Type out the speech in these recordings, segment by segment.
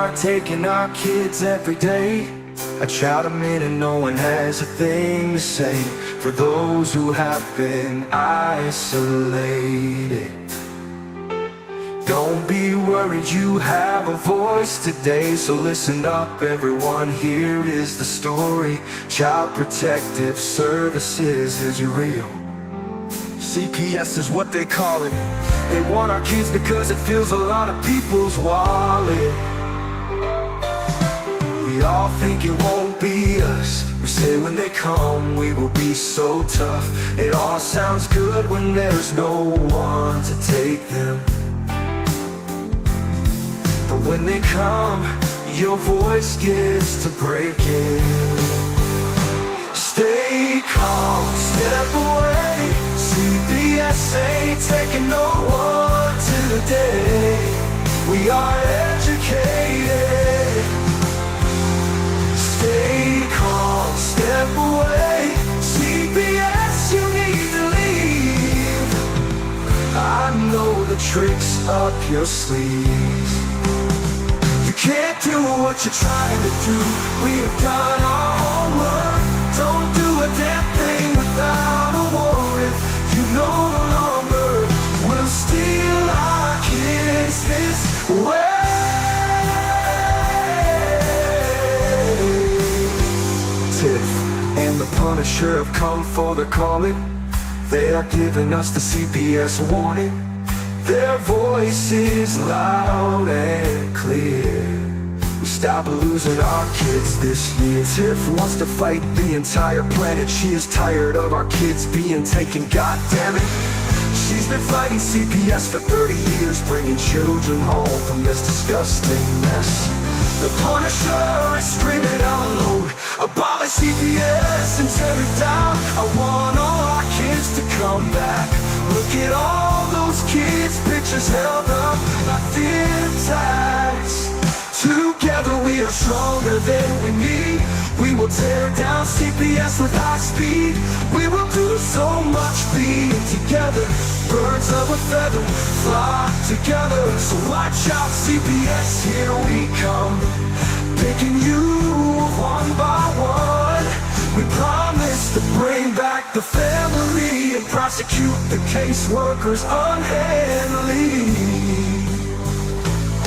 are taking our kids every day. I shout them in and no one has a thing to say. For those who have been isolated, don't be worried, you have a voice today. So listen up everyone, here is the story. Child Protective Services is real. CPS is what they call it. They want our kids because it fills a lot of people's wallet. We all think it won't be us. We say when they come we will be so tough. It all sounds good when there's no one to take them. But when they come, your voice gets to breaking. Stay calm, step away. CPS ain't taking no one today. We are educated. Stay calm, step away. CPS, you need to leave. I know the tricks up your sleeve. You can't do what you're trying to do. We have done our homework. Don't do a damn thing without a warrant. You no longer will steal our kids this way. Tiff and the Punisher have come for the calling. They are giving us the CPS warning. Their voice is loud and clear. We stop losing our kids this year. Tiff wants to fight the entire planet. She is tired of our kids being taken, god damn it. She's been fighting CPS for 30 years, bringing children home from this disgusting mess. The Punisher is screaming out loud, abolish CPS and tear it down. I want all our kids to come back. Look at all those kids' pictures held up like thin tags. Together we are stronger than we need. We will tear down CPS with high speed. We will do so much being together. Birds of a feather fly together. So watch out CPS, here we come. Picking you one by one. We promise to bring back the family and prosecute the caseworkers unhandily.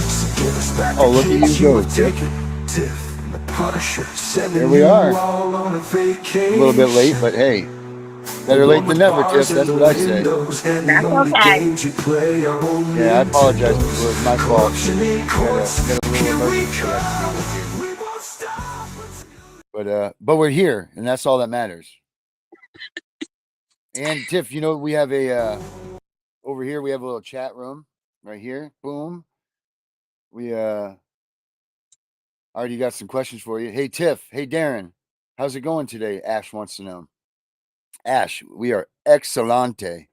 So give us back Oh, the look at kids you you go, were taking. Tiff the Punisher sending Here we you are. all on a A vacation. little bit late, but hey, better late than never, Tiff. That's what I say. That's okay. Yeah, I apologize, people. It was my fault. We got a little emergency we had to deal with here. But we're here, and that's all that matters. And Tiff, you know, we have a over here. We have a little chat room right here. Boom. We already got some questions for you. Hey Tiff. Hey Darren. How's it going today? Ash wants to know. Ash, we are excelente.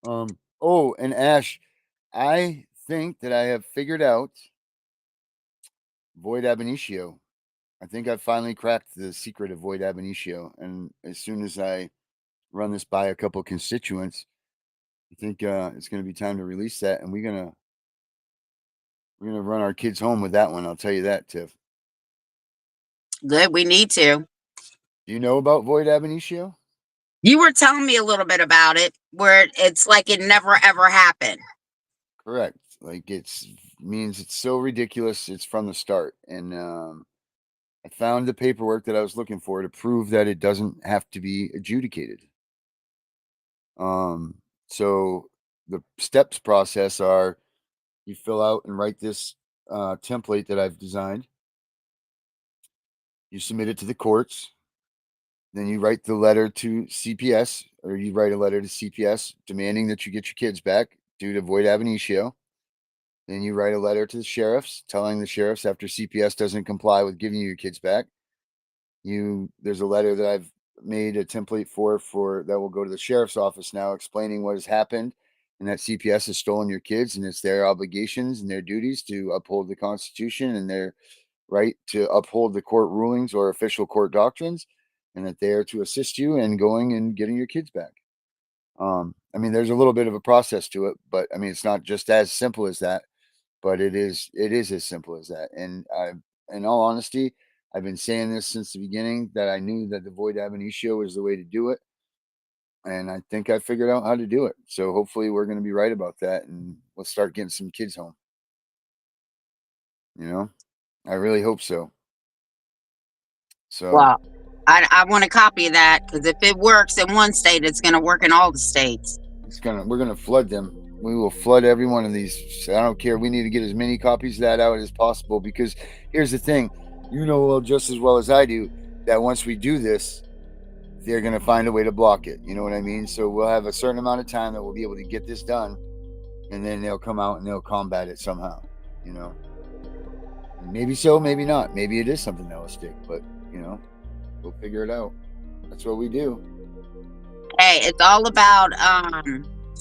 Oh, and Ash, I think that I have figured out void ab initio. I think I've finally cracked the secret of void ab initio. And as soon as I run this by a couple constituents, I think it's going to be time to release that, and we're gonna run our kids home with that one. I'll tell you that, Tiff. Good, we need to. Do you know about void ab initio? You were telling me a little bit about it, where it's like it never ever happened. Correct. Like it's means it's so ridiculous. It's from the start, and I found the paperwork that I was looking for to prove that it doesn't have to be adjudicated. So the steps process are you fill out and write this template that I've designed. You submit it to the courts. Then you write the letter to CPS, or you write a letter to CPS demanding that you get your kids back due to void ab initio. Then you write a letter to the sheriffs telling the sheriffs after CPS doesn't comply with giving you your kids back. There's a letter that I've made a template for that will go to the sheriff's office now explaining what has happened and that CPS has stolen your kids, and it's their obligations and their duties to uphold the Constitution and their right to uphold the court rulings or official court doctrines, and that they are to assist you in going and getting your kids back. I mean, there's a little bit of a process to it, but I mean, it's not just as simple as that. but it is as simple as that. And in all honesty, I've been saying this since the beginning that I knew that the void ab initio was the way to do it. And I think I figured out how to do it. So hopefully we're going to be right about that, and we'll start getting some kids home. You know, I really hope so. So Well, I want a copy of that, because if it works in one state, it's going to work in all the states. we're gonna flood them. We will flood every one of these. I don't care. We need to get as many copies of that out as possible, because here's the thing, just as well as I do, that once we do this, they're gonna find a way to block it. You know what I mean? So we'll have a certain amount of time that we'll be able to get this done, and then they'll come out and they'll combat it somehow. Maybe so, maybe not. Maybe it is something that will stick, but we'll figure it out. That's what we do. Hey, it's all about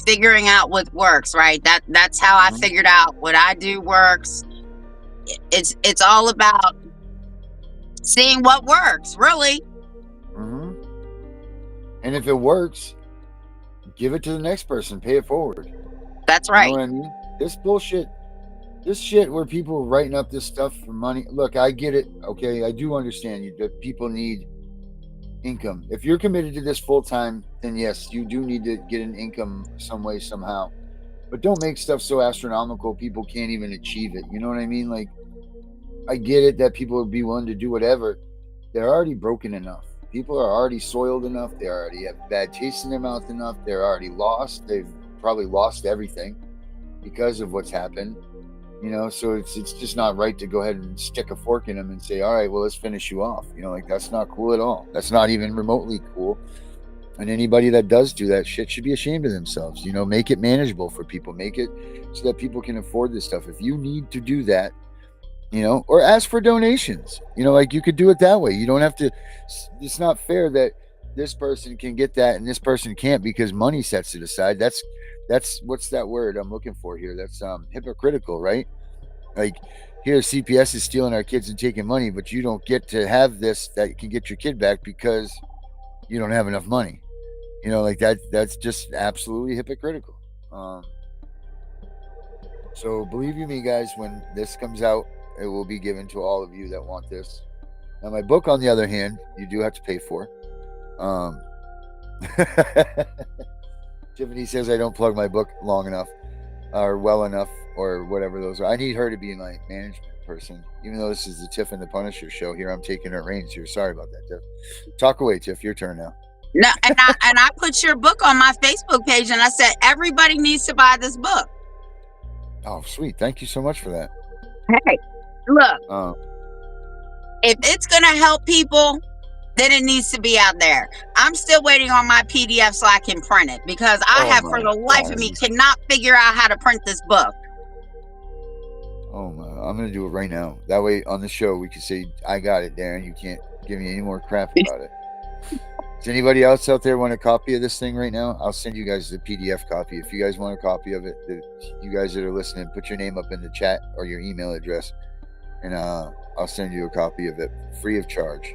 figuring out what works, right? That's how I figured out what I do works. It's all about seeing what works, really. And if it works, give it to the next person. Pay it forward. That's right. You know what I mean? This bullshit, this shit where people are writing up this stuff for money. Look, I get it. Okay, I do understand you that people need income. If you're committed to this full time, then yes, you do need to get an income some way, somehow. But don't make stuff so astronomical people can't even achieve it. You know what I mean? Like, I get it that people would be willing to do whatever. They're already broken enough. People are already soiled enough. They already have bad taste in their mouth enough. They're already lost. They've probably lost everything because of what's happened. So it's just not right to go ahead and stick a fork in them and say, all right, well, let's finish you off. That's not cool at all. That's not even remotely cool. And anybody that does do that shit should be ashamed of themselves. Make it manageable for people. Make it so that people can afford this stuff. If you need to do that, or ask for donations, you could do it that way. You don't have to. It's not fair that this person can get that and this person can't because money sets it aside. That's what's that word I'm looking for here? That's hypocritical, right? Like, here CPS is stealing our kids and taking money, but you don't get to have this that can get your kid back because you don't have enough money. That's just absolutely hypocritical. So believe you me, guys, when this comes out, it will be given to all of you that want this. Now, my book, on the other hand, you do have to pay for. Tiffany says I don't plug my book long enough or well enough or whatever those are. I need her to be my management person. Even though this is the Tiff and the Punisher show here, I'm taking her reins here. Sorry about that, Tiff. Talk away, Tiff. Your turn now. No, and I put your book on my Facebook page, and I said everybody needs to buy this book. Oh, sweet. Thank you so much for that. Hey, look, if it's going to help people, then it needs to be out there. I'm still waiting on my PDF so I can print it, because I have, for the life of me, cannot figure out how to print this book. Oh my! I'm going to do it right now. That way on the show we can say, I got it, Darren. You can't give me any more crap about it. Does anybody else out there want a copy of this thing right now? I'll send you guys the PDF copy. If you guys want a copy of it, you guys that are listening, put your name up in the chat or your email address, and I'll send you a copy of it free of charge.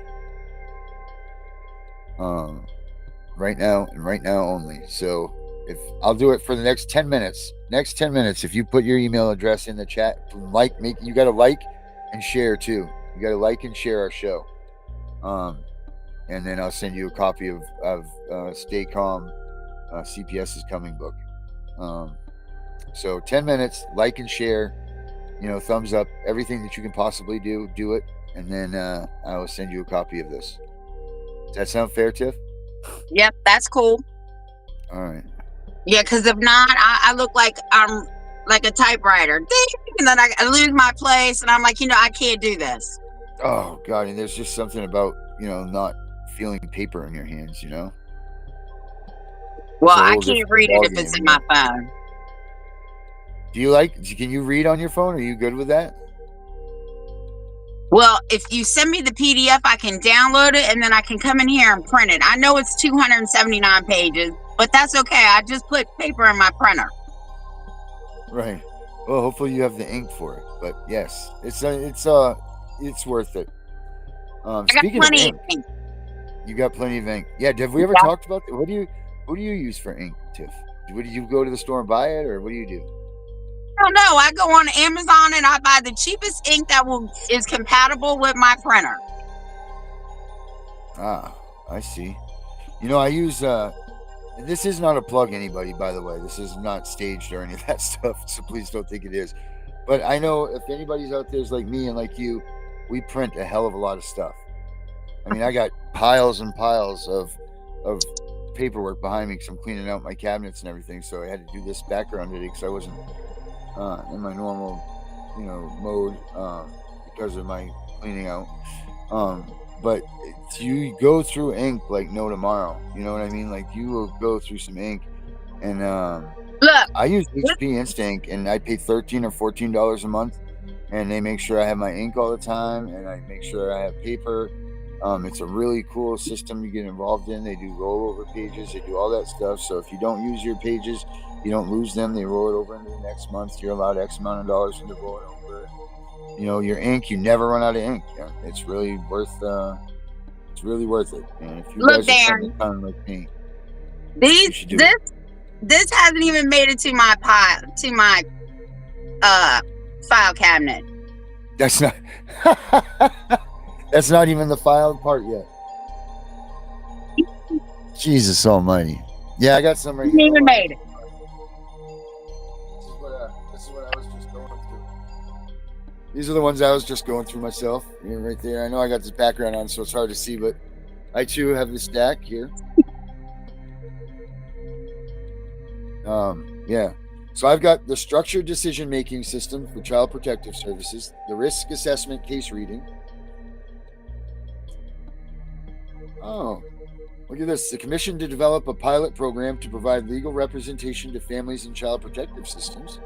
Right now and right now only. So if I'll do it for the next 10 minutes. Next 10 minutes, if you put your email address in the chat, you got to like and share too. You got to like and share our show. And then I'll send you a copy of Stay Calm, CPS's coming book. So 10 minutes, like and share, thumbs up, everything that you can possibly do it. And then I will send you a copy of this. Does that sound fair, Tiff? Yep, that's cool. All right. Yeah, because if not, I look like I'm like a typewriter. And then I lose my place, and I'm like, I can't do this. Oh, God. And there's just something about, not feeling paper in your hands, Well, I can't read it if it's in my phone. Can you read on your phone? Are you good with that? Well, if you send me the PDF, I can download it, and then I can come in here and print it. I know it's 279 pages, but that's okay. I just put paper in my printer. Right. Well, hopefully you have the ink for it. But yes, it's worth it. Speaking of ink, you got plenty of ink. Yeah. Have we ever talked about that? What do you use for ink, Tiff? Do you go to the store and buy it, or what do you do? don't know. I go on Amazon and I buy the cheapest ink that is compatible with my printer. Ah, I see. You know, I use this is not a plug anybody, by the way. This is not staged or any of that stuff, so please don't think it is. But I know if anybody's out there is like me and like you, we print a hell of a lot of stuff. I mean, I got piles and piles of paperwork behind me because I'm cleaning out my cabinets and everything. So I had to do this background today because I wasn't in my normal, mode because of my cleaning out. But you go through ink like no tomorrow. You know what I mean? Like you will go through some ink, and Look, I use HP Instant Ink, and I pay $13 or $14 a month, and they make sure I have my ink all the time, and I make sure I have paper. It's a really cool system to get involved in. They do rollover pages, they do all that stuff. So if you don't use your pages, you don't lose them. They roll it over into the next month. You're allowed X amount of dollars when they roll it over. Your ink, you never run out of ink. Yeah, it's really worth. It's really worth it. And if you look, guys are Darren, spending time like me, this hasn't even made it to my file cabinet. That's not. That's not even the filed part yet. Jesus Almighty! Yeah, I got some right here. Even made it. This is what I was just going through. These are the ones I was just going through myself. Right there. I know I got this background on, so it's hard to see, but I too have the stack here. Yeah. So I've got the structured decision-making system for Child Protective Services, the risk assessment case reading. Oh, look at this. The commission to develop a pilot program to provide legal representation to families in child protective systems.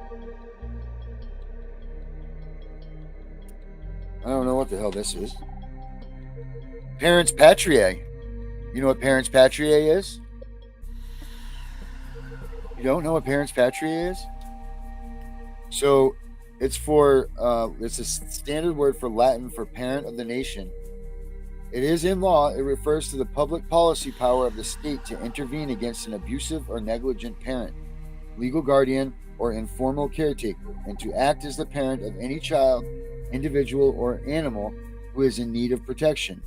I don't know what the hell this is. Parents Patriae. You know what Parents Patriae is? You don't know what Parents Patriae is? So it's it's a standard word for Latin for parent of the nation. It is in law. It refers to the public policy power of the state to intervene against an abusive or negligent parent, legal guardian, or informal caretaker, and to act as the parent of any child, individual, or animal who is in need of protection.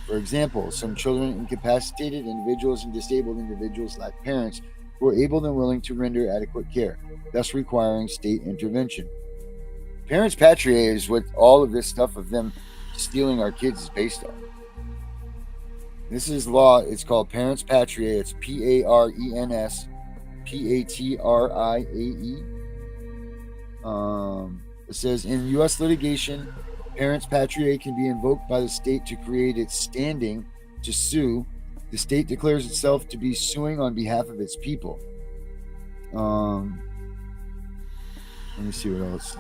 For example, some children, incapacitated individuals, and disabled individuals lack parents who are able and willing to render adequate care, thus requiring state intervention. Parents Patriae is what all of this stuff of them stealing our kids is based on. This is law. It's called Parents Patriae. It's PARENS PATRIAE. It says in U.S. litigation, Parents Patriae can be invoked by the state to create its standing to sue. The state declares itself to be suing on behalf of its people. Let me see what else.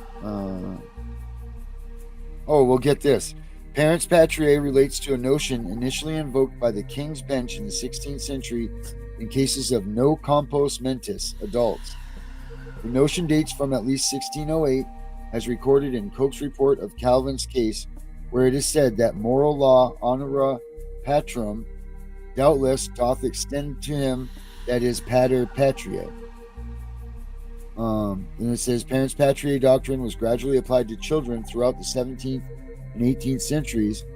We'll get this. Parents Patriae relates to a notion initially invoked by the King's Bench in the 16th century in cases of no compos mentis adults. The notion dates from at least 1608, as recorded in Coke's report of Calvin's case, where it is said that moral law honora patrum doubtless doth extend to him that is pater patriae. And it says Parents Patriae doctrine was gradually applied to children throughout the 17th and 18th centuries,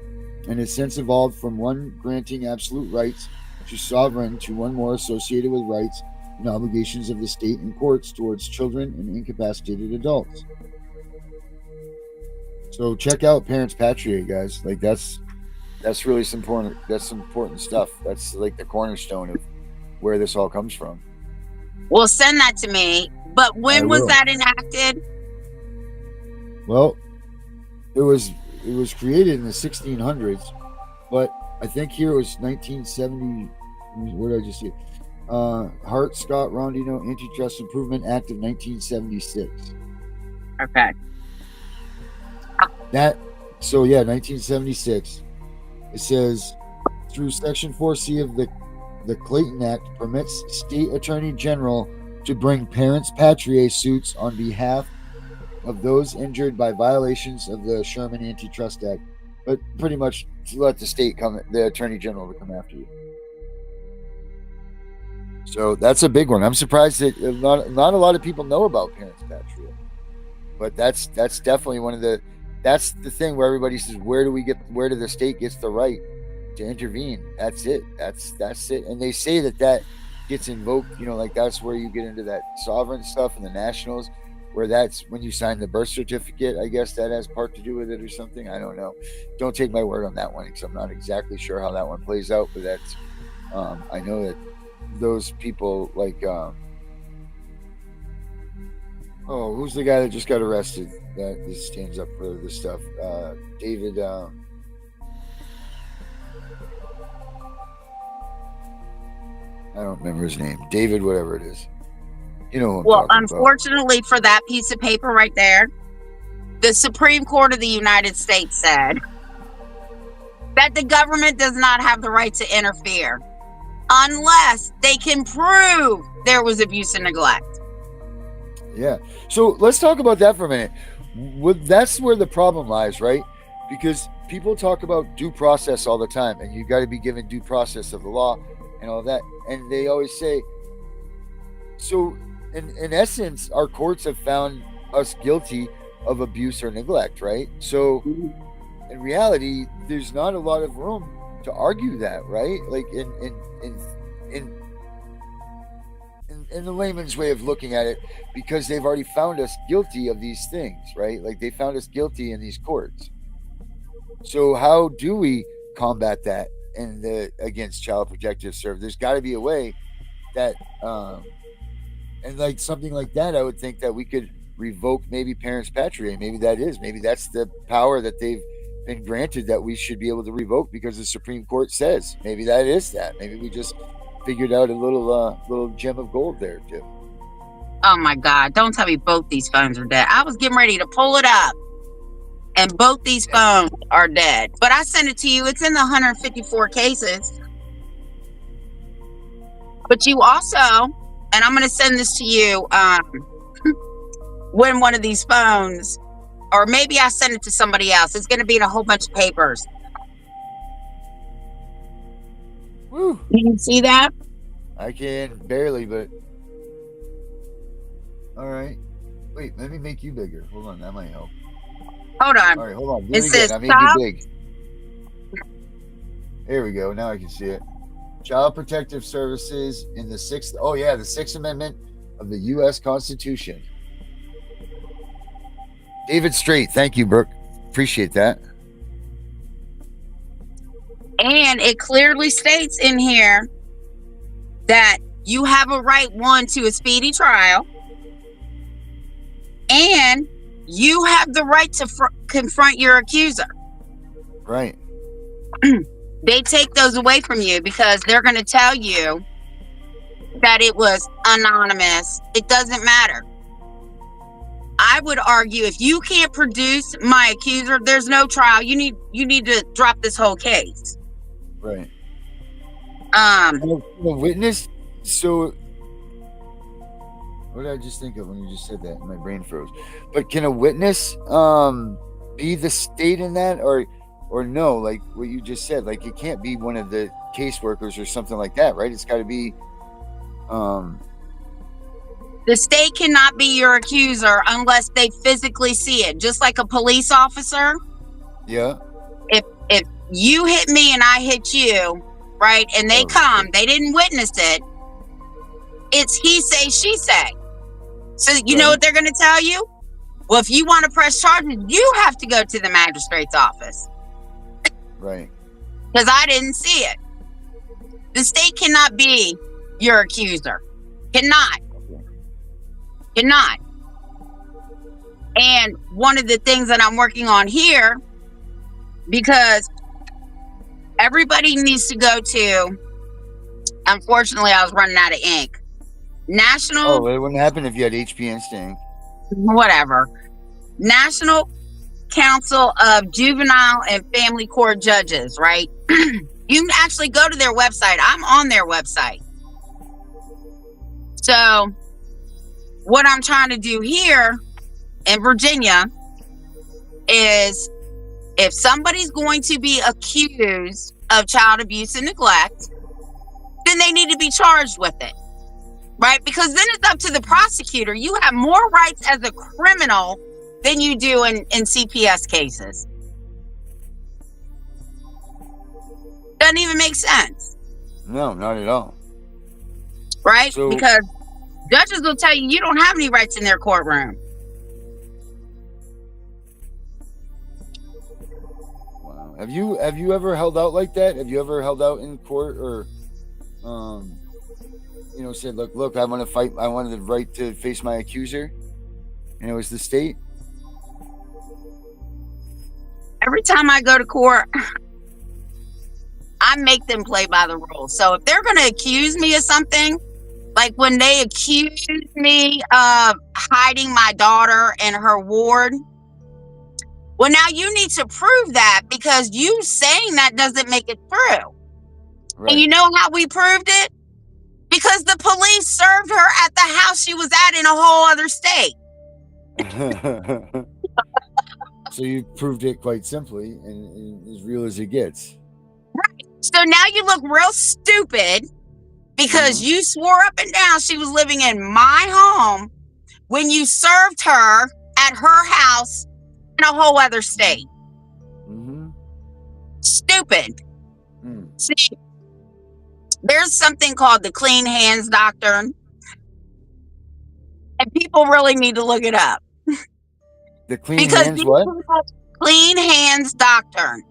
and has since evolved from one granting absolute rights to sovereign to one more associated with rights and obligations of the state and courts towards children and incapacitated adults. So check out Parents Patriae, guys. Like that's really some important. That's some important stuff. That's like the cornerstone of where this all comes from. Well, send that to me. But when was that enacted? Well, it was created in the 1600s, but I think here it was 1970. Where did I just see it? Hart-Scott-Rodino Antitrust Improvement Act of 1976. Okay. 1976. It says through Section 4C of the Clayton Act permits state attorney general to bring Parents Patriae suits on behalf of those injured by violations of the Sherman Antitrust Act, but pretty much to let the attorney general to come after you. So that's a big one. I'm surprised that not a lot of people know about Parents Patriae. But that's definitely that's the thing where everybody says, where do the state gets the right to intervene? That's it. That's it. And they say that gets invoked, like that's where you get into that sovereign stuff and the nationals, where that's when you sign the birth certificate. I guess that has part to do with it or something. I don't know. Don't take my word on that one, because I'm not exactly sure how that one plays out. But that's I know that those people who's the guy that just got arrested that just stands up for this stuff? David. I don't remember his name. David, whatever it is. You know who I'm talking unfortunately about. For that piece of paper right there, the Supreme Court of the United States said that the government does not have the right to interfere unless they can prove there was abuse and neglect. Yeah. So let's talk about that for a minute. That's where the problem lies, right? Because people talk about due process all the time, and you got to be given due process of the law and all that. And they always say, so in essence, our courts have found us guilty of abuse or neglect, right? So in reality, there's not a lot of room to argue that, right? Like in the layman's way of looking at it, because they've already found us guilty of these things, right? Like they found us guilty in these courts. So how do we combat that against Child Protective Service? There's got to be a way that, and like something like that, I would think that we could revoke maybe parents patria. Maybe that's the power that they've been granted, that we should be able to revoke because the Supreme Court says. Maybe that is that. Maybe we just figured out a little gem of gold there too. Oh my God! Don't tell me both these phones are dead. I was getting ready to pull it up, and both these phones are dead. But I sent it to you. It's in the 154 cases. But you also, and I'm going to send this to you when one of these phones, or maybe I send it to somebody else. It's going to be in a whole bunch of papers. Woo. You see that? I can barely, but all right. Wait, let me make you bigger. Hold on, that might help. Hold on. All right, hold on. It says I made you big. There we go. Now I can see it. Child Protective Services in the Sixth Amendment of the U.S. Constitution. David Strait. Thank you, Brooke. Appreciate that. And it clearly states in here that you have a right, one, to a speedy trial, and you have the right to confront your accuser. Right. They take those away from you because they're going to tell you that it was anonymous. It doesn't matter. I would argue if you can't produce my accuser, there's no trial. You need to drop this whole case. Right. The witness. So, what did I just think of when you just said that? My brain froze. But can a witness be the state in that, or no? Like what you just said, like it can't be one of the caseworkers or something like that, right? It's got to be. The state cannot be your accuser unless they physically see it, just like a police officer. Yeah. If you hit me and I hit you, right, and they they didn't witness it, it's he say, she say. So you know what they're going to tell you? Well, if you want to press charges, you have to go to the magistrate's office. Right. Because I didn't see it. The state cannot be your accuser. Cannot. And one of the things that I'm working on here, because everybody needs to go to, unfortunately, I was running out of ink. National. Oh, it wouldn't happen if you had HPN staying. Whatever. National Council of Juvenile and Family Court Judges, right? You can actually go to their website. I'm on their website. So what I'm trying to do here in Virginia is, if somebody's going to be accused of child abuse and neglect, then they need to be charged with it, right? Because then it's up to the prosecutor. You have more rights as a criminal than you do in CPS cases. Doesn't even make sense. No, not at all. Right? So, because judges will tell you you don't have any rights in their courtroom. wow. Have you ever held out like that? Have you ever held out in court or said, look, I want to fight, I wanted the right to face my accuser, and it was the state? Every time I go to court, I make them play by the rules. So if they're going to accuse me of something, like when they accused me of hiding my daughter in her ward, well, now you need to prove that, because you saying that doesn't make it true. Right. And you know how we proved it? Because the police served her at the house she was at in a whole other state. So you proved it quite simply and as real as it gets. Right. So now you look real stupid because you swore up and down she was living in my home when you served her at her house in a whole other state. Stupid. See, there's something called the clean hands doctrine, and people really need to look it up. The clean hands what? Clean hands doctrine.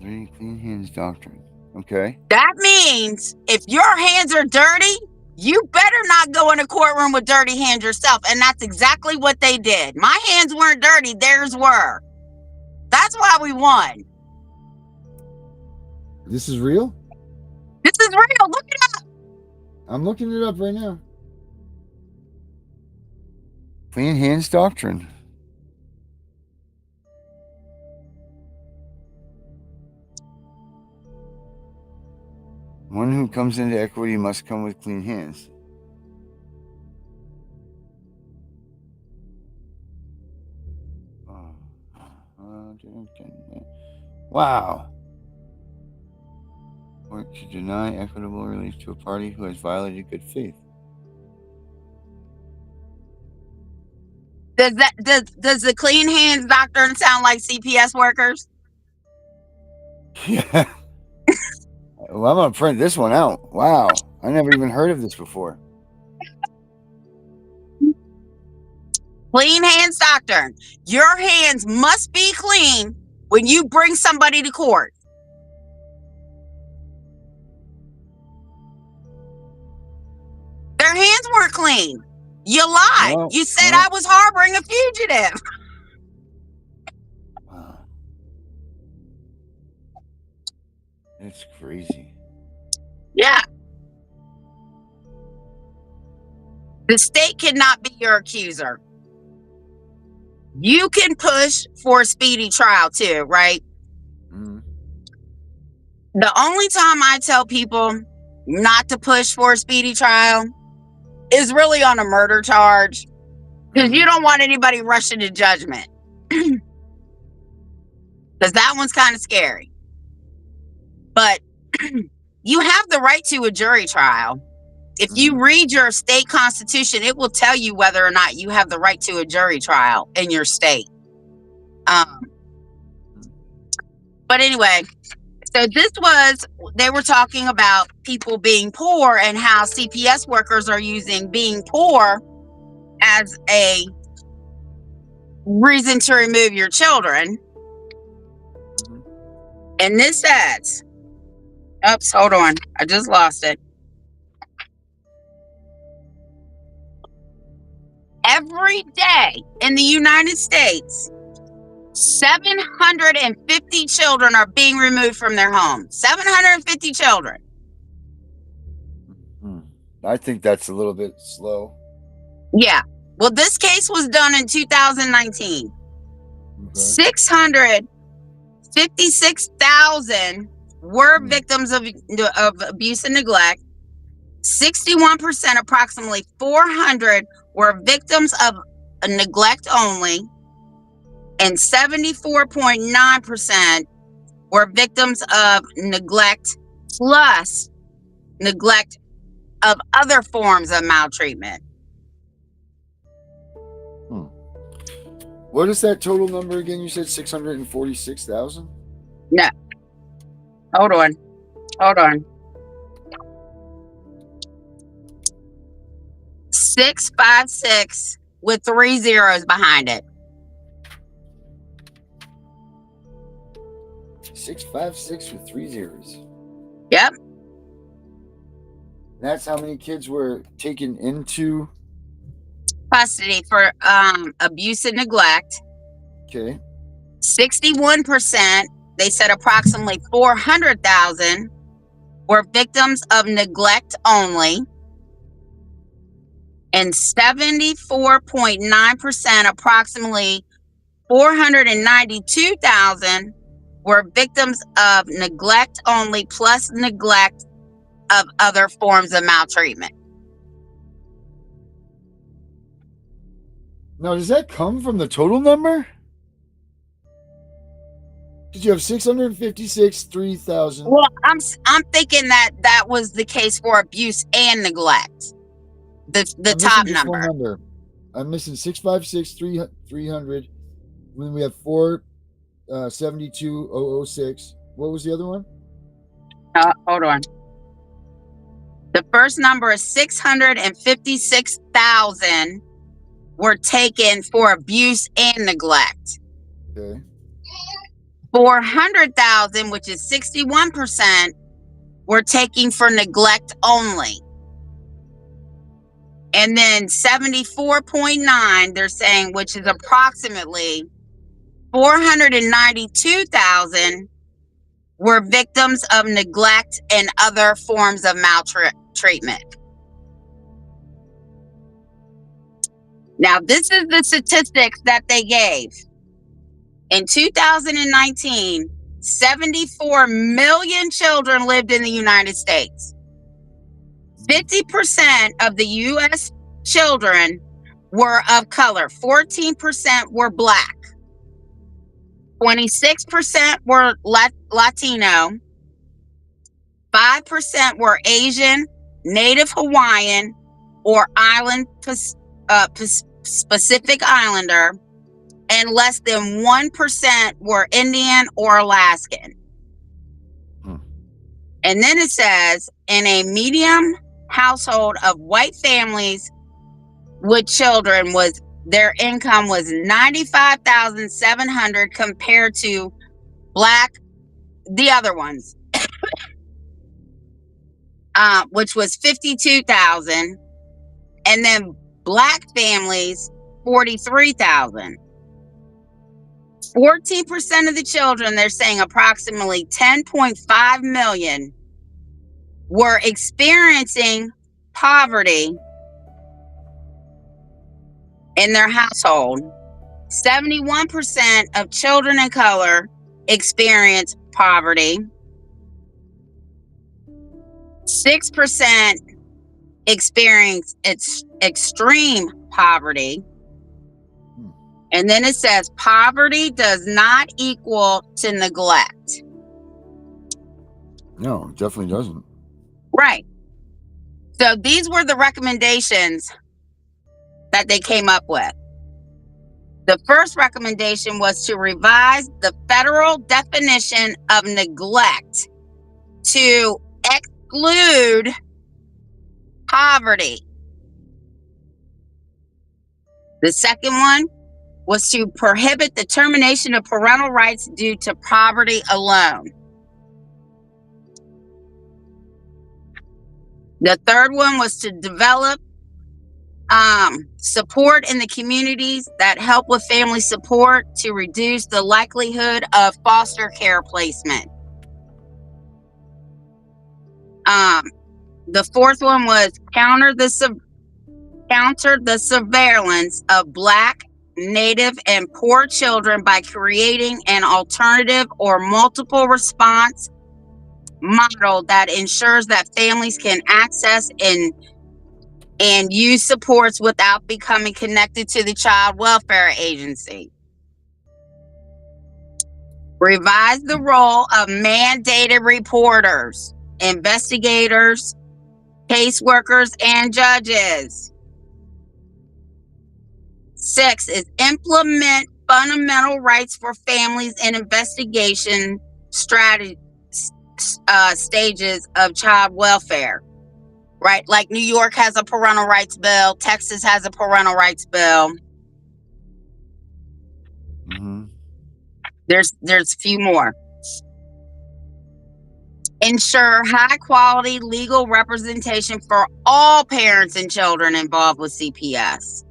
Clean hands doctrine. Okay. That means if your hands are dirty, you better not go in a courtroom with dirty hands yourself. And that's exactly what they did. My hands weren't dirty, theirs were. That's why we won. This is real? This is real. Look it up. I'm looking it up right now. Clean hands doctrine. One who comes into equity must come with clean hands. Wow. Court to deny equitable relief to a party who has violated good faith. Does the clean hands doctrine sound like CPS workers? Yeah. Well, I'm gonna print this one out. Wow, I never even heard of this before. Clean hands doctrine. Your hands must be clean when you bring somebody to court. Their hands weren't clean. You lied. No, You said no. I was harboring a fugitive. Wow. That's crazy. Yeah. The state cannot be your accuser. You can push for a speedy trial too, right? The only time I tell people not to push for a speedy trial is really on a murder charge, because you don't want anybody rushing to judgment. Because that one's kind of scary. But you have the right to a jury trial. If you read your state constitution, it will tell you whether or not you have the right to a jury trial in your state. But anyway, so they were talking about people being poor and how CPS workers are using being poor as a reason to remove your children. And this says, oops, hold on, I just lost it. Every day in the United States, 750 children are being removed from their homes. 750 children. I think that's a little bit slow. Yeah. Well, this case was done in 2019. Okay. 656,000 were victims of abuse and neglect. 61%, approximately 400, were victims of neglect only. And 74.9% were victims of neglect plus neglect of other forms of maltreatment. What is that total number again? You said 646,000? No. Hold on. 656 with 3 zeros behind it. 656 with 3 zeros. Yep. That's how many kids were taken into Custody for abuse and neglect. Okay. 61%, they said approximately 400,000 were victims of neglect only. And 74.9%, approximately 492,000 were victims of neglect only plus neglect of other forms of maltreatment. Now, does that come from the total number? Did you have 656, 3,000? Well, I'm thinking that was the case for abuse and neglect. The top number. I'm missing 656, 300. Then we have 472,006. What was the other one? Hold on. The first number is 656,000 were taken for abuse and neglect. Okay. 400,000, which is 61%, were taken for neglect only. And then 74.9, they're saying, which is approximately 492,000 were victims of neglect and other forms of maltreatment. Now, this is the statistics that they gave. In 2019, 74 million children lived in the United States. 50% of the U.S. children were of color. 14% were Black. 26% were Latino. 5% were Asian, Native Hawaiian, or island Pacific Islander, and less than 1% were Indian or Alaskan. And then it says, in a medium household of white families with children, their income was $95,700 compared to Black, the other ones, which was $52,000, and then Black families, $43,000. 14% of the children, they're saying approximately 10.5 million, were experiencing poverty in their household. 71% of children of color experience poverty. 6% experience extreme poverty. And then it says poverty does not equal to neglect. No, it definitely doesn't. Right. So these were the recommendations that they came up with. The first recommendation was to revise the federal definition of neglect to exclude poverty. The second one was to prohibit the termination of parental rights due to poverty alone. The third one was to develop support in the communities that help with family support to reduce the likelihood of foster care placement. The fourth one was counter the surveillance of Black, Native, and poor children by creating an alternative or multiple response model that ensures that families can access and use supports without becoming connected to the child welfare agency. Revise the role of mandated reporters, investigators, caseworkers, and judges. 6 is implement fundamental rights for families and investigation strategy stages of child welfare, right? Like New York has a parental rights bill, Texas has a parental rights bill. Mm-hmm. There's a few more. Ensure high quality legal representation for all parents and children involved with CPS.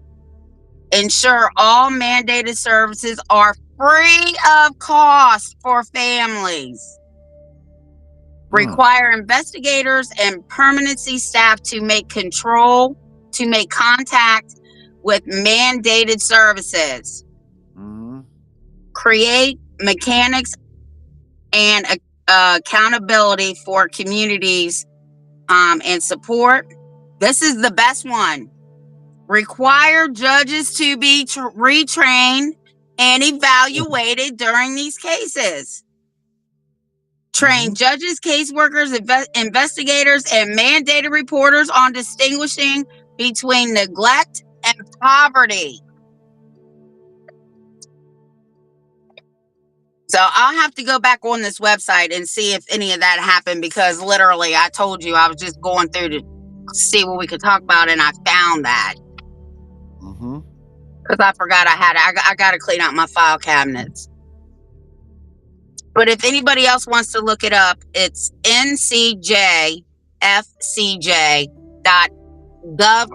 Ensure all mandated services are free of cost for families. Require investigators and permanency staff to make contact with mandated services. Mm-hmm. Create mechanics and accountability for communities and support. This is the best one. Require judges to be retrained and evaluated during these cases. Train judges, caseworkers, investigators, and mandated reporters on distinguishing between neglect and poverty. So I'll have to go back on this website and see if any of that happened, because literally I told you I was just going through to see what we could talk about, and I found that. Mm-hmm. Because I forgot I had it. I got to clean out my file cabinets. But if anybody else wants to look it up, it's ncjfcj.gov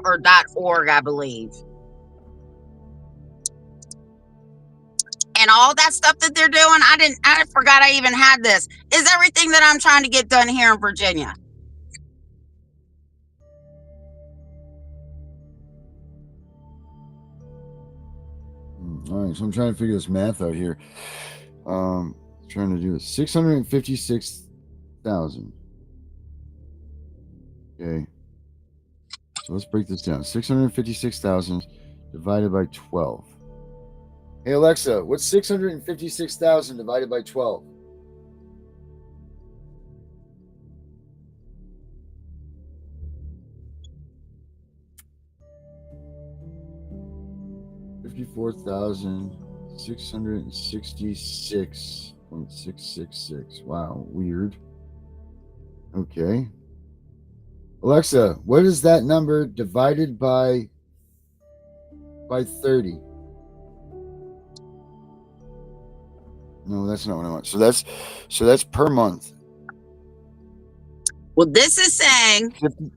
or .org, I believe. And all that stuff that they're doing, I forgot I even had this, is everything that I'm trying to get done here in Virginia. All right, so I'm trying to figure this math out here. Trying to do it. 656,000. Okay. So let's break this down. 656,000 divided by 12. Hey Alexa, what's 656,000 divided by 12? $54,666.666. Wow, weird. Okay. Alexa, what is that number divided by 30? No, that's not what I want. So that's per month. Well, this is saying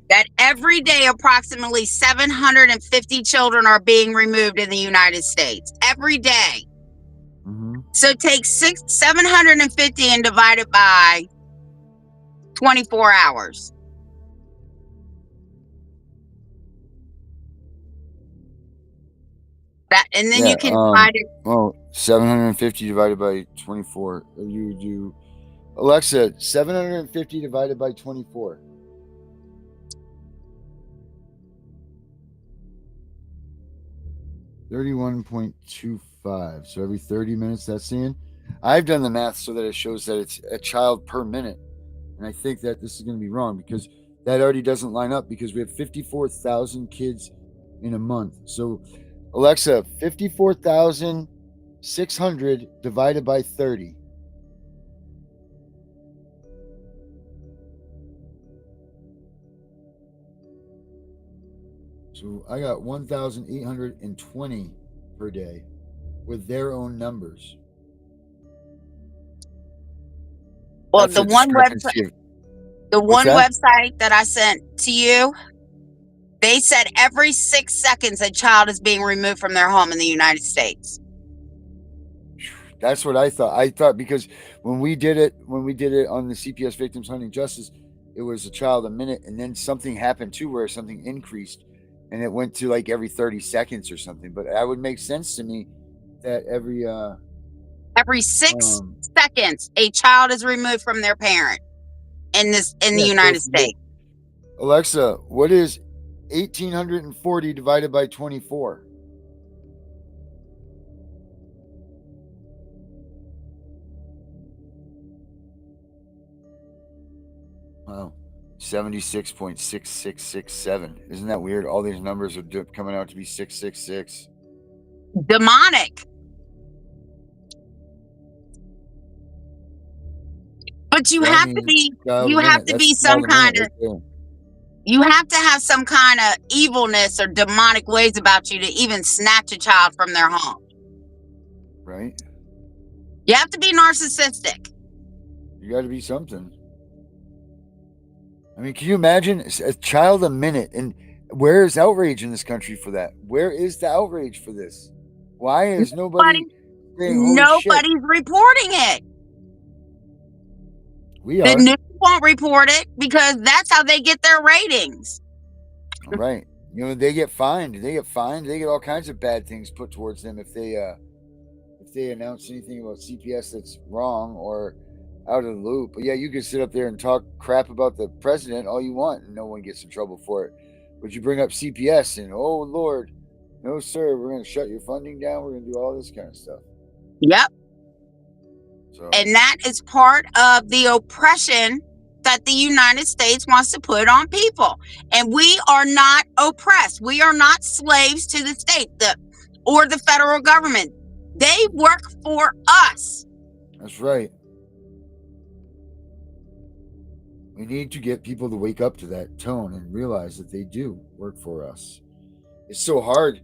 that every day approximately 750 children are being removed in the United States. Every day. Mm-hmm. So take 750 and divide it by 24 hours. That, and then you can divide it. Well, 750 divided by 24. You do, Alexa, 750 divided by 24. $31.25. So every 30 minutes, that's in. I've done the math so that it shows that it's a child per minute. And I think that this is going to be wrong, because that already doesn't line up, because we have 54,000 kids in a month. So Alexa, 54,600 divided by 30. So I got 1,820 per day with their own numbers. Well, the one website that I sent to you, they said every 6 seconds a child is being removed from their home in the United States. That's what I thought. I thought, because when we did it on the CPS Victims Hunting Justice, it was a child a minute, and then something happened too where something increased, and it went to like every 30 seconds or something. But that would make sense to me that every 6 seconds a child is removed from their parent in the United States. Alexa, what is 1,840 divided by 24? Wow, 76.6667. Isn't that weird? All these numbers are coming out to be 666. Demonic. But you That have to means be, child you a have minute. to That's be a child some a minute kind of, right there. you have to have some kind of evilness or demonic ways about you to even snatch a child from their home. Right? You have to be narcissistic. You got to be something. I mean, can you imagine a child a minute? And where is outrage in this country for that? Where is the outrage for this? Why is nobody saying, holy shit? Nobody's reporting it. We The are. news won't report it because that's how they get their ratings. Right. You know, they get fined. They get fined. They get all kinds of bad things put towards them if they announce anything about CPS that's wrong or out of the loop. But yeah, you can sit up there and talk crap about the president all you want and no one gets in trouble for it. But you bring up CPS and, oh Lord, no sir, we're going to shut your funding down. We're going to do all this kind of stuff. Yep. So, and that is part of the oppression that the United States wants to put on people. And we are not oppressed. We are not slaves to the state or the federal government. They work for us. that's right. We need to get people to wake up to that tone and realize that they do work for us. It's so hard.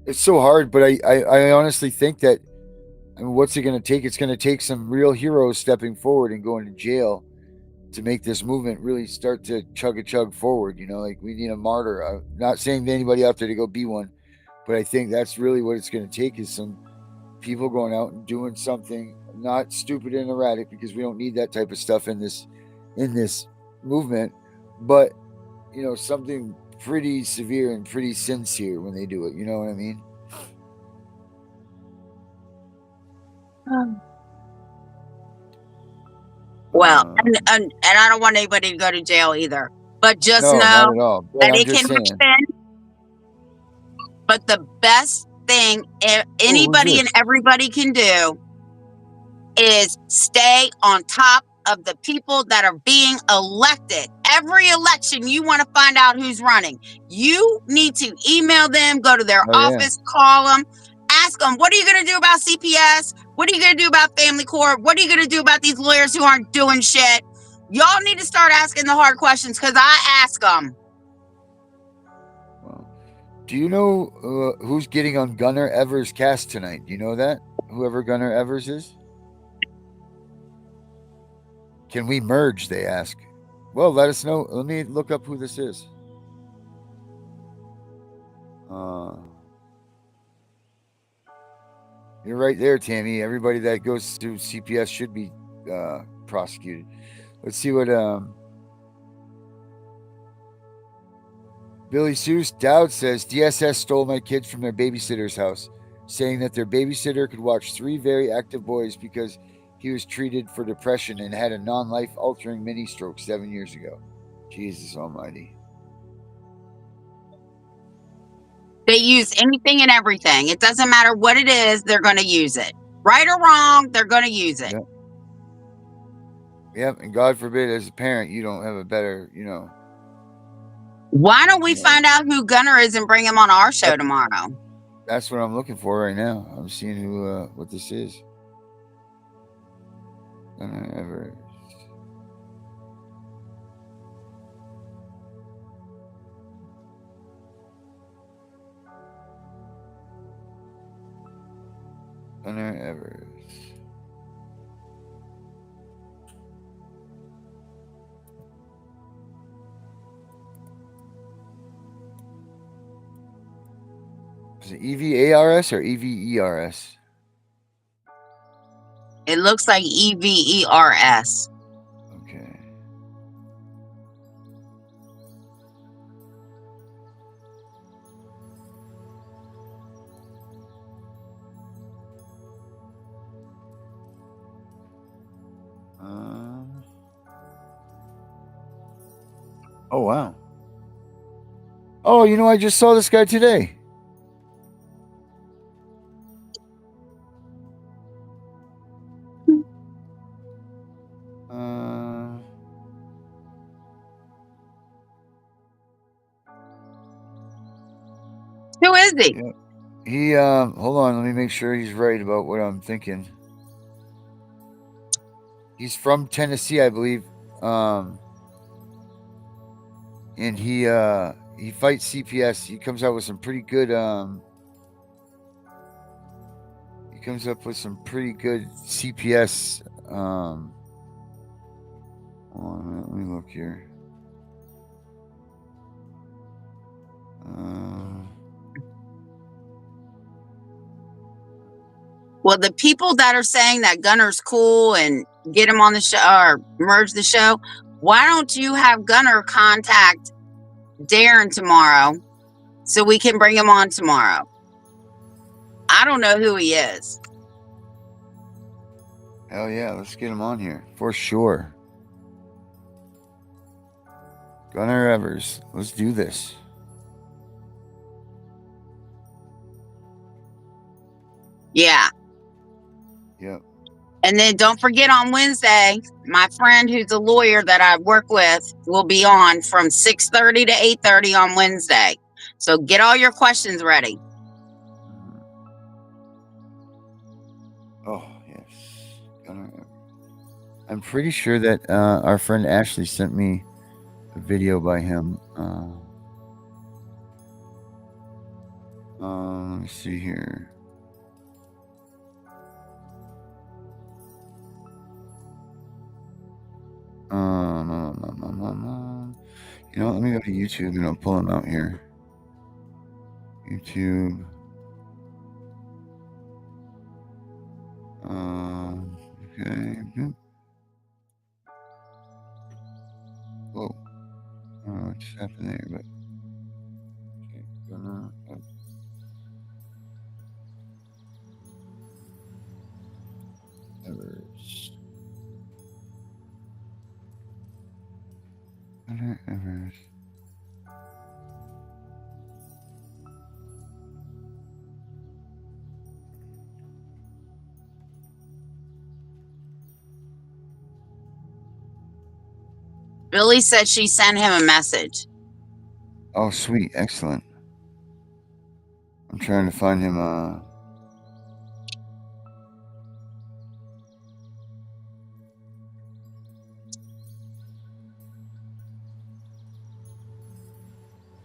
It's so hard, but I honestly think that, I mean, what's it going to take? It's going to take some real heroes stepping forward and going to jail to make this movement really start to chug forward. You know, like we need a martyr. I'm not saying to anybody out there to go be one, but I think that's really what it's going to take is some people going out and doing something not stupid and erratic, because we don't need that type of stuff in this movement, but you know, something pretty severe and pretty sincere when they do it. You know what I mean? Well, and I don't want anybody to go to jail either. But just no, know not at all. But that I'm it just can saying. happen. But the best thing anybody and everybody can do is stay on top of the people that are being elected. Every election, you want to find out who's running. You need to email them, go to their office, call them, ask them, what are you going to do about CPS? What are you going to do about family court? What are you going to do about these lawyers who aren't doing shit? Y'all need to start asking the hard questions, because I ask them. Well, do you know who's getting on Gunnar Evers' cast tonight? Do you know that? Whoever Gunnar Evers is? Can we merge, they ask. Well, let us know. Let me look up who this is. You're right there, Tammy. Everybody that goes through CPS should be prosecuted. Let's see what Billy Seuss Dowd says. DSS stole my kids from their babysitter's house, saying that their babysitter could watch 3 very active boys because he was treated for depression and had a non-life altering mini stroke 7 years ago. Jesus almighty. They use anything and everything. It doesn't matter what it is, they're going to use it. Right or wrong, they're going to use it. Yep. And God forbid, as a parent, you don't have a better, Why don't we find out who Gunnar is and bring him on our show tomorrow? That's what I'm looking for right now. I'm seeing who what this is. Gunnar Evers. Gunnar Evers. Is it EVARS or EVERS? It looks like EVERS. Okay. Oh, wow. Oh, I just saw this guy today. Who is he? Yeah. He, hold on, let me make sure he's right about what I'm thinking. He's from Tennessee, I believe. And he fights CPS. He comes out with some pretty good he comes up with some pretty good CPS hold on a minute, let me look here. Well, the people that are saying that Gunner's cool and get him on the show or merge the show, why don't you have Gunner contact Darren tomorrow so we can bring him on tomorrow? I don't know who he is. Hell yeah, let's get him on here for sure. Gunner Evers, let's do this. Yeah. Yep. And then don't forget on Wednesday, my friend who's a lawyer that I work with will be on from 6:30 to 8:30 on Wednesday. So get all your questions ready. Oh, yes. Gunner Evers. I'm pretty sure that our friend Ashley sent me a video by him. Let me see here. You know, let me go to YouTube and I'll pull him out here. YouTube. Okay. Whoa. I don't know what just happened there, but okay. Gunner Evers. Gunner Evers. Billy said she sent him a message. Oh, sweet. Excellent. I'm trying to find him.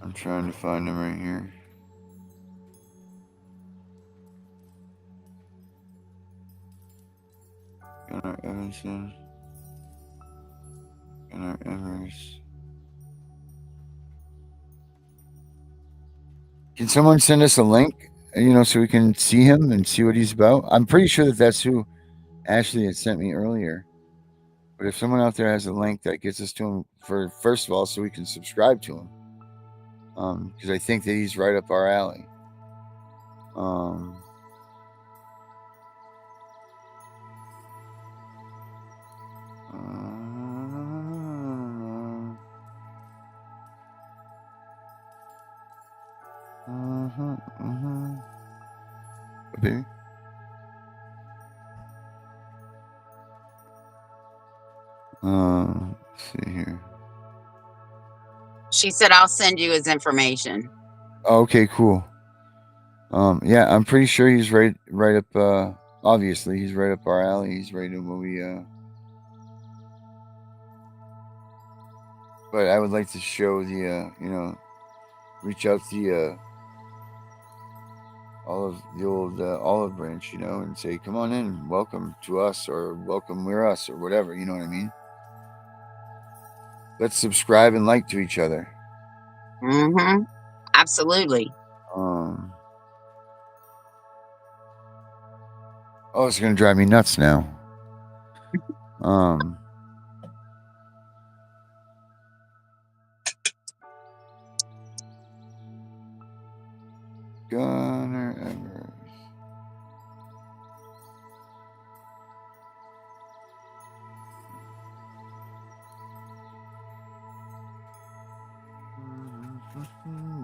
I'm trying to find him right here. Gunner Evanson. Gunner Evers. Can someone send us a link, you know, so we can see him and see what he's about? I'm pretty sure that that's who Ashley had sent me earlier. But if someone out there has a link that gets us to him, for first of all, so we can subscribe to him, because I think that he's right up our alley. Okay. Let's see here. She said, I'll send you his information. Okay, cool. Yeah, I'm pretty sure he's right up, obviously he's right up our alley. He's right in what we, but I would like to show the, you know, reach out to the, old olive branch, you know, and say, come on in, welcome to us, or welcome, we're us, or whatever, you know what I mean? Let's subscribe and like to each other. Mm-hmm. Absolutely. Oh, it's gonna drive me nuts now. Gunner Evers.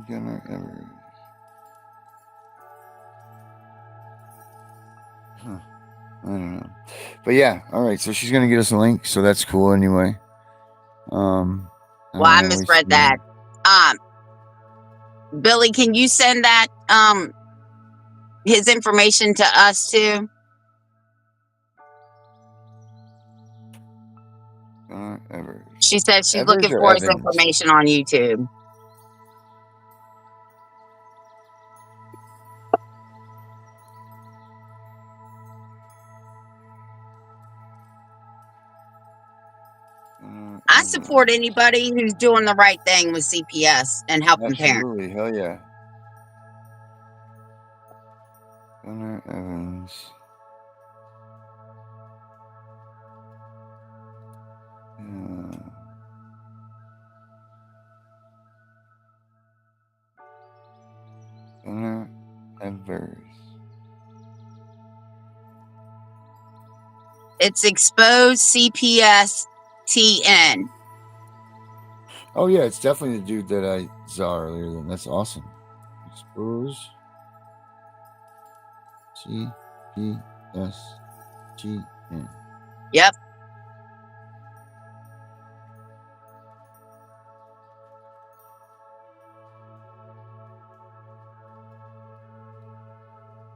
Gunner Evers. Huh. I don't know. But yeah, all right. So she's gonna get us a link, so that's cool anyway. Well, I misread that. Billy, can you send that his information to us too? She said she's Evers looking or for his Evans? information on YouTube. I support anybody who's doing the right thing with CPS and helping parents. Absolutely, hell yeah. Gunnar Evans. Gunnar Evers. It's exposed CPS TN. Oh yeah, it's definitely the dude that I saw earlier. Then that's awesome. Expose CPS TN. Yep.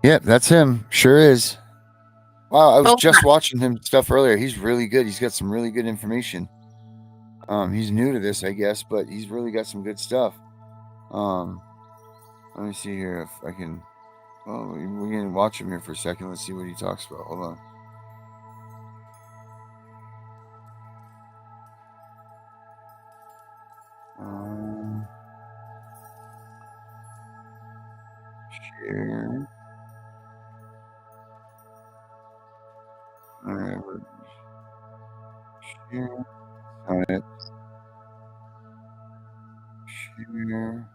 Yep, that's him. Sure is. Wow, I was Oh, just watching him stuff earlier. He's really good. He's got some really good information. He's new to this, I guess, but he's really got some good stuff. Let me see here if I can. Oh, we're gonna watch him here for a second. Let's see what he talks about. Hold on. Share. All right. Share. All right. Share.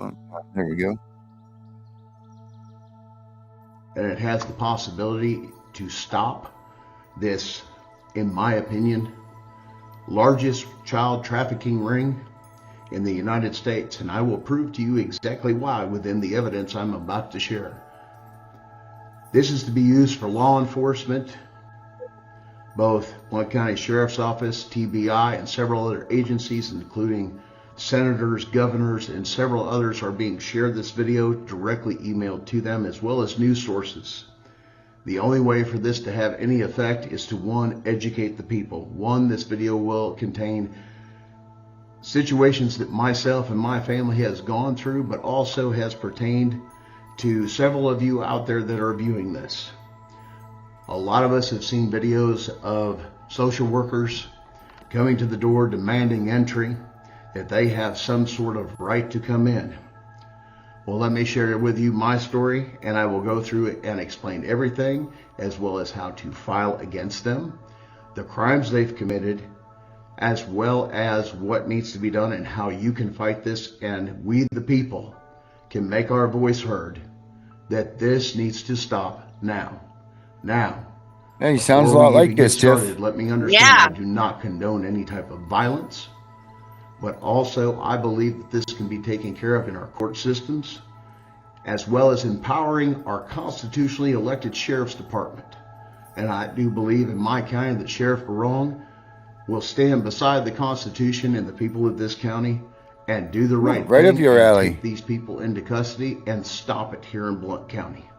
Oh, there we go. And it has the possibility to stop this, in my opinion, largest child trafficking ring in the United States. And I will prove to you exactly why within the evidence I'm about to share. This is to be used for law enforcement. Both Blount County Sheriff's Office, TBI, and several other agencies, including senators, governors, and several others, are being shared this video directly emailed to them, as well as news sources. The only way for this to have any effect is to, one, educate the people. One, this video will contain situations that myself and my family has gone through, but also has pertained to several of you out there that are viewing this. A lot of us have seen videos of social workers coming to the door demanding entry, that they have some sort of right to come in. Well, let me share with you my story, and I will go through it and explain everything, as well as how to file against them, the crimes they've committed, as well as what needs to be done and how you can fight this, and we the people can make our voice heard that this needs to stop now. Now, Yeah, he sounds a lot like this, Tiff. Started, let me understand, I do not condone any type of violence, but also I believe that this can be taken care of in our court systems, as well as empowering our constitutionally elected sheriff's department. And I do believe in my county that Sheriff Barong will stand beside the Constitution and the people of this county and do the right thing, up your alley. take these people into custody and stop it here in Blount County.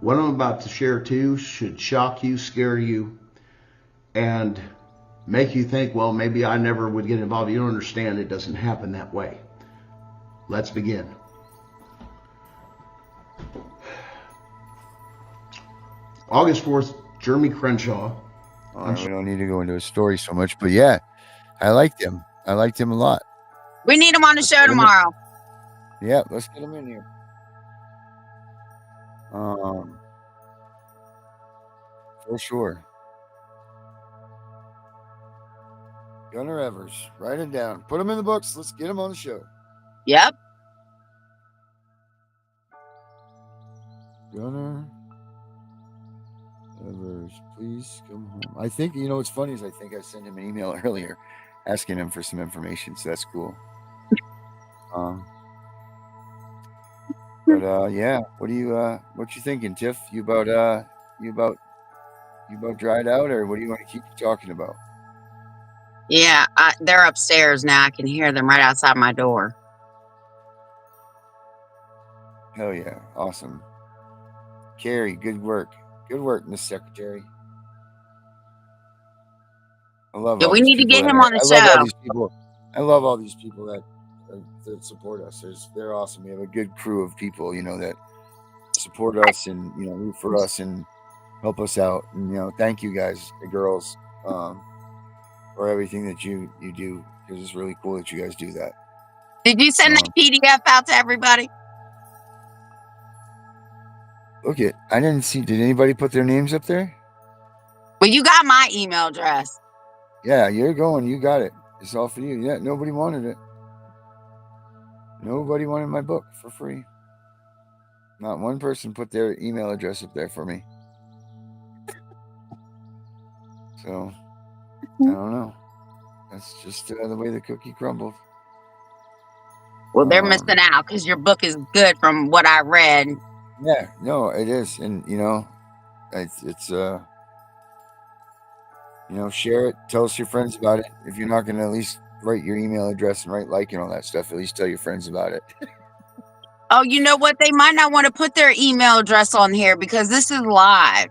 What I'm about to share too should shock you, scare you, and make you think, well, maybe I never would get involved. You don't understand, it doesn't happen that way. Let's begin. August 4th, Jeremy Crenshaw. We don't need to go into his story so much, but yeah, I liked him. I liked him a lot. We need him on the show tomorrow. Yeah, let's get him in here. For sure. Gunnar Evers, write it down. Put him in the books. Let's get him on the show. Yep. Gunnar Evers, please come home. I think, you know, what's funny is I think I sent him an email earlier asking him for some information, so that's cool. But yeah, what you thinking, Tiff? You about dried out, or what do you want to keep talking about? Yeah, they're upstairs now. I can hear them right outside my door. Hell yeah, awesome. Carrie, good work, Miss Secretary. love Yeah, all we these need to people. get him on the I love all show. these people. I love all these people that support us. They're awesome. We have a good crew of people, you know, that support us and, you know, root for us and help us out. And, you know, thank you guys, the girls, for everything that you do, because it's really cool that you guys do that. Did you send that PDF out to everybody? Look it. I didn't see. Did anybody put their names up there? Well, you got my email address. Yeah, you're going. You got it. It's all for you. Yeah, nobody wanted it. Nobody wanted my book for free. Not one person put their email address up there for me. So, I don't know. That's just the way the cookie crumbled. Well, they're missing out because your book is good from what I read. Yeah, no, it is. And, you know, it's you know, share it. Tell us your friends about it. If you're not going to at least write your email address and write like and all that stuff, at least tell your friends about it. Oh, you know what? They might not want to put their email address on here because this is live.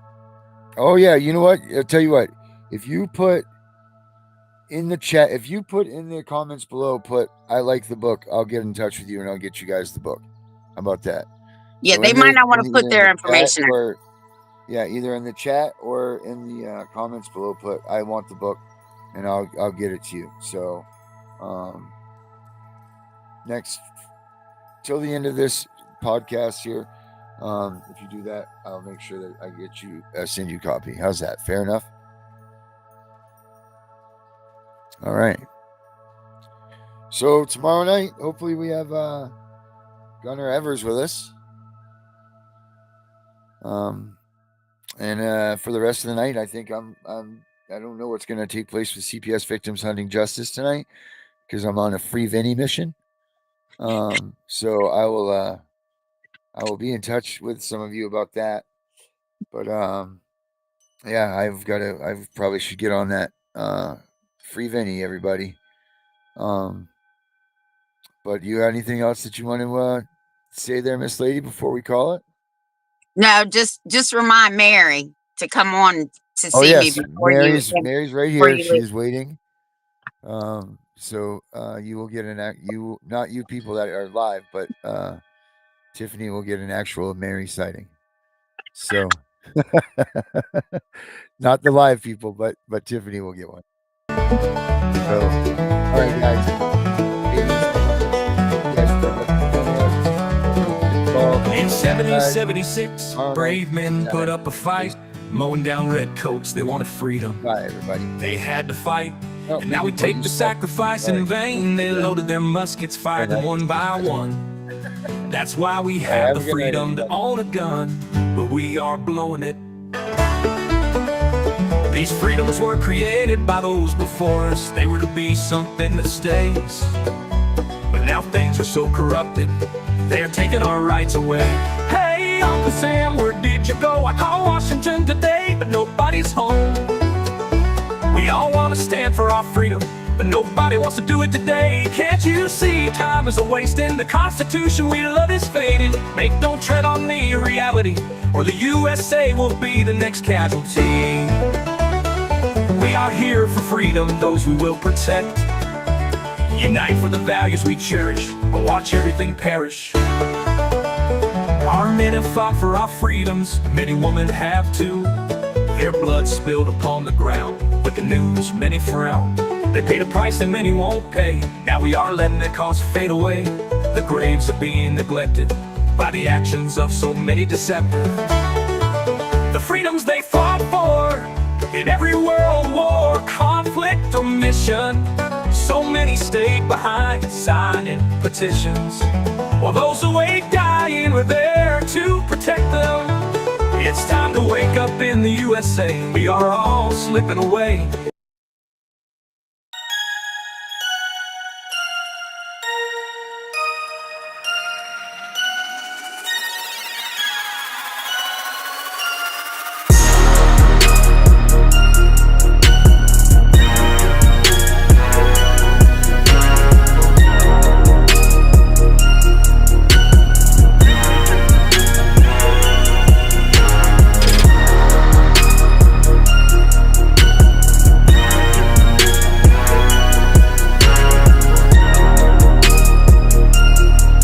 Oh, yeah. You know what? I'll tell you what. If you put in the chat, if you put in the comments below, put, I like the book, I'll get in touch with you and I'll get you guys the book. How about that? Yeah, So they might not want to put their information. Yeah, either in the chat or in the comments below, put, I want the book and I'll get it to you. So, next, till the end of this podcast here, if you do that, I'll make sure that I get you, send you a copy. How's that? Fair enough? All right. So tomorrow night, hopefully we have Gunnar Evers with us. And for the rest of the night, I think I don't know what's going to take place with CPS Victims Hunting Justice tonight because I'm on a free Vinny mission. So I will be in touch with some of you about that. But yeah, I probably should get on that free Vinny, everybody. But you got anything else that you want to say there, Miss Lady, before we call it? No, just remind Mary to come on to see me before Mary's right here. She's leave. waiting. So you will get not you people that are live, but Tiffany will get an actual Mary sighting. So not the live people, but Tiffany will get one. So all right, guys. In 1776, brave men put up a fight, mowing down redcoats. They wanted freedom. Bye, everybody. They had to fight, and now we take the sacrifice in vain. They loaded their muskets, fired them one by one. That's why we have the freedom to own a gun, but we are blowing it. These freedoms were created by those before us. They were to be something that stays. But now things are so corrupted, they're taking our rights away. Hey, Uncle Sam, where did you go? I called Washington today, but nobody's home. We all want to stand for our freedom, but nobody wants to do it today. Can't you see time is a waste and the Constitution we love is faded? Make no tread on the reality, or the USA will be the next casualty. We are here for freedom, those we will protect. Unite for the values we cherish, but watch everything perish. Our men have fought for our freedoms, many women have too. Their blood spilled upon the ground, with the news many frown. They paid a price that many won't pay. Now we are letting the cause fade away. The graves are being neglected by the actions of so many deceptive. The freedoms they fought for in every world war, conflict or mission, so many stayed behind signing petitions, while those awake dying were there to protect them. It's time to wake up in the USA. We are all slipping away.